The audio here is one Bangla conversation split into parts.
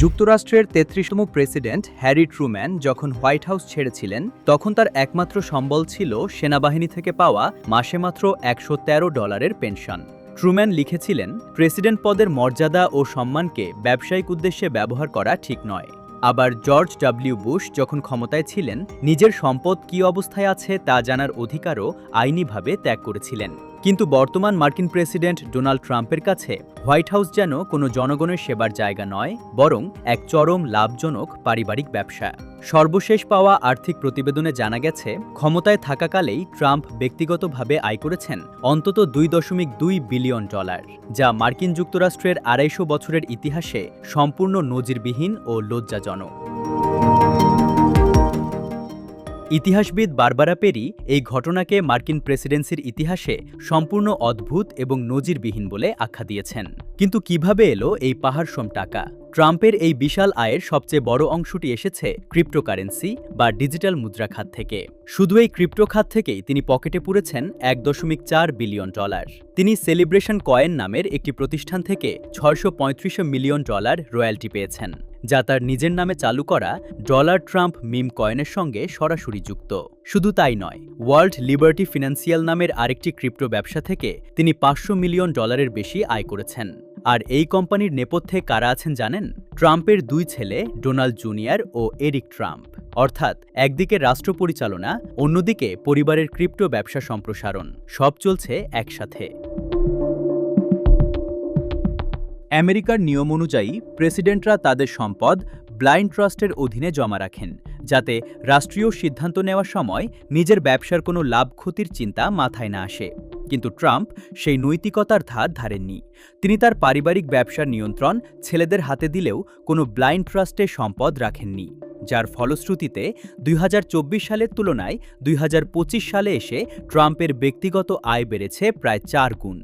যুক্তরাষ্ট্রের ৩৩তম প্রেসিডেন্ট হ্যারি ট্রুম্যান যখন হোয়াইট হাউস ছেড়েছিলেন তখন তার একমাত্র সম্বল ছিল সেনাবাহিনী থেকে পাওয়া মাসে মাত্র $১১৩ পেনশন। ট্রুম্যান লিখেছিলেন, প্রেসিডেন্ট পদের মর্যাদা ও সম্মানকে ব্যবসায়িক উদ্দেশ্যে ব্যবহার করা ঠিক নয়। আবার জর্জ ডব্লিউ বুশ যখন ক্ষমতায় ছিলেন নিজের সম্পদ কী অবস্থায় আছে তা জানার অধিকারও আইনিভাবে ত্যাগ করেছিলেন। কিন্তু বর্তমান মার্কিন প্রেসিডেন্ট ডোনাল্ড ট্রাম্পের কাছে হোয়াইট হাউস যেন কোনো জনগণের সেবার জায়গা নয়, বরং এক চরম লাভজনক পারিবারিক ব্যবসা। সর্বশেষ পাওয়া আর্থিক প্রতিবেদনে জানা গেছে, ক্ষমতায় থাকাকালেই ট্রাম্প ব্যক্তিগতভাবে আয় করেছেন অন্তত $2.2 বিলিয়ন, যা মার্কিন যুক্তরাষ্ট্রের ২৫০ বছরের ইতিহাসে সম্পূর্ণ নজিরবিহীন ও লজ্জাজনক। ইতিহাসবিদ বারবারা পেরি এই ঘটনাকে মার্কিন প্রেসিডেন্সির ইতিহাসে সম্পূর্ণ অদ্ভুত এবং নজিরবিহীন বলে আখ্যা দিয়েছেন। কিন্তু কিভাবে এলো এই পাহাড়সম টাকা? ট্রাম্পের এই বিশাল আয়ের সবচেয়ে বড় অংশটি এসেছে ক্রিপ্টোকারেন্সি বা ডিজিটাল মুদ্রা খাত থেকে। শুধু এই ক্রিপ্টো খাত থেকেই তিনি পকেটে পুরেছেন $১.৪ বিলিয়ন। তিনি সেলিব্রেশন কয়েন নামের একটি প্রতিষ্ঠান থেকে $৬৩৫ মিলিয়ন রয়্যালটি পেয়েছেন, যা তার নিজের নামে চালু করা ডলার ট্রাম্প মিম কয়েনের সঙ্গে সরাসরি যুক্ত। শুধু তাই নয়, ওয়ার্ল্ড লিবার্টি ফিন্যান্সিয়াল নামের আরেকটি ক্রিপ্টো ব্যবসা থেকে তিনি $৫০০ মিলিয়ন বেশি আয় করেছেন। আর এই কোম্পানির নেপথ্যে কারা আছেন জানেন? ট্রাম্পের দুই ছেলে ডোনাল্ড জুনিয়র ও এরিক ট্রাম্প। অর্থাৎ একদিকে রাষ্ট্র পরিচালনা, অন্যদিকে পরিবারের ক্রিপ্টো ব্যবসা সম্প্রসারণ, সব চলছে একসাথে। আমেরিকার নিয়ম অনুযায়ী প্রেসিডেন্টরা তাদের সম্পদ ব্লাইন্ড ট্রাস্টের অধীনে জমা রাখেন, যাতে রাষ্ট্রীয় সিদ্ধান্ত নেওয়ার সময় নিজের ব্যবসার কোনো লাভ ক্ষতির চিন্তা মাথায় না আসে। কিন্তু ট্রাম্প সেই নৈতিকতার ধার ধারেননি। তিনি তার পারিবারিক ব্যবসার নিয়ন্ত্রণ ছেলেদের হাতে দিলেও কোনো ব্লাইন্ড ট্রাস্টে সম্পদ রাখেননি, যার ফলশ্রুতিতে ২০২৪ সালের তুলনায় ২০২৫ সালে এসে ট্রাম্পের ব্যক্তিগত আয় বেড়েছে প্রায় ৪ গুণ।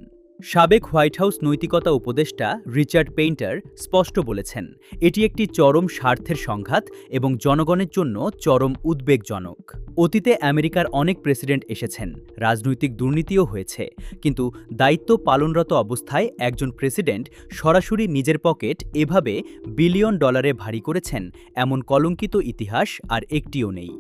সাবেক হোয়াইট হাউস নৈতিকতা উপদেষ্টা রিচার্ড পেইন্টার স্পষ্ট বলেছেন, এটি একটি চরম স্বার্থের সংঘাত এবং জনগণের জন্য চরম উদ্বেগজনক। অতীতে আমেরিকার অনেক প্রেসিডেন্ট এসেছেন, রাজনৈতিক দুর্নীতিও হয়েছে, কিন্তু দায়িত্ব পালনরত অবস্থায় একজন প্রেসিডেন্ট সরাসরি নিজের পকেট এভাবে বিলিয়ন ডলারে ভারী করেছেন, এমন কলঙ্কিত ইতিহাস আর একটিও নেই।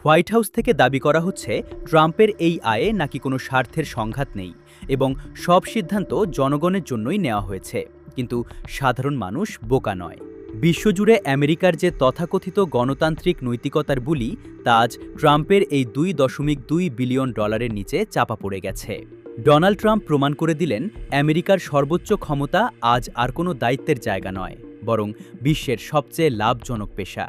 হোয়াইট হাউস থেকে দাবি করা হচ্ছে ট্রাম্পের এই আয়ে নাকি কোনো স্বার্থের সংঘাত নেই এবং সব সিদ্ধান্ত জনগণের জন্যই নেওয়া হয়েছে। কিন্তু সাধারণ মানুষ বোকা নয়। বিশ্বজুড়ে আমেরিকার যে তথাকথিত গণতান্ত্রিক নৈতিকতার বুলি, তা আজ ট্রাম্পের এই $2.2 বিলিয়ন নিচে চাপা পড়ে গেছে। ডোনাল্ড ট্রাম্প প্রমাণ করে দিলেন, আমেরিকার সর্বোচ্চ ক্ষমতা আজ আর কোনো দায়িত্বের জায়গা নয়, বরং বিশ্বের সবচেয়ে লাভজনক পেশা।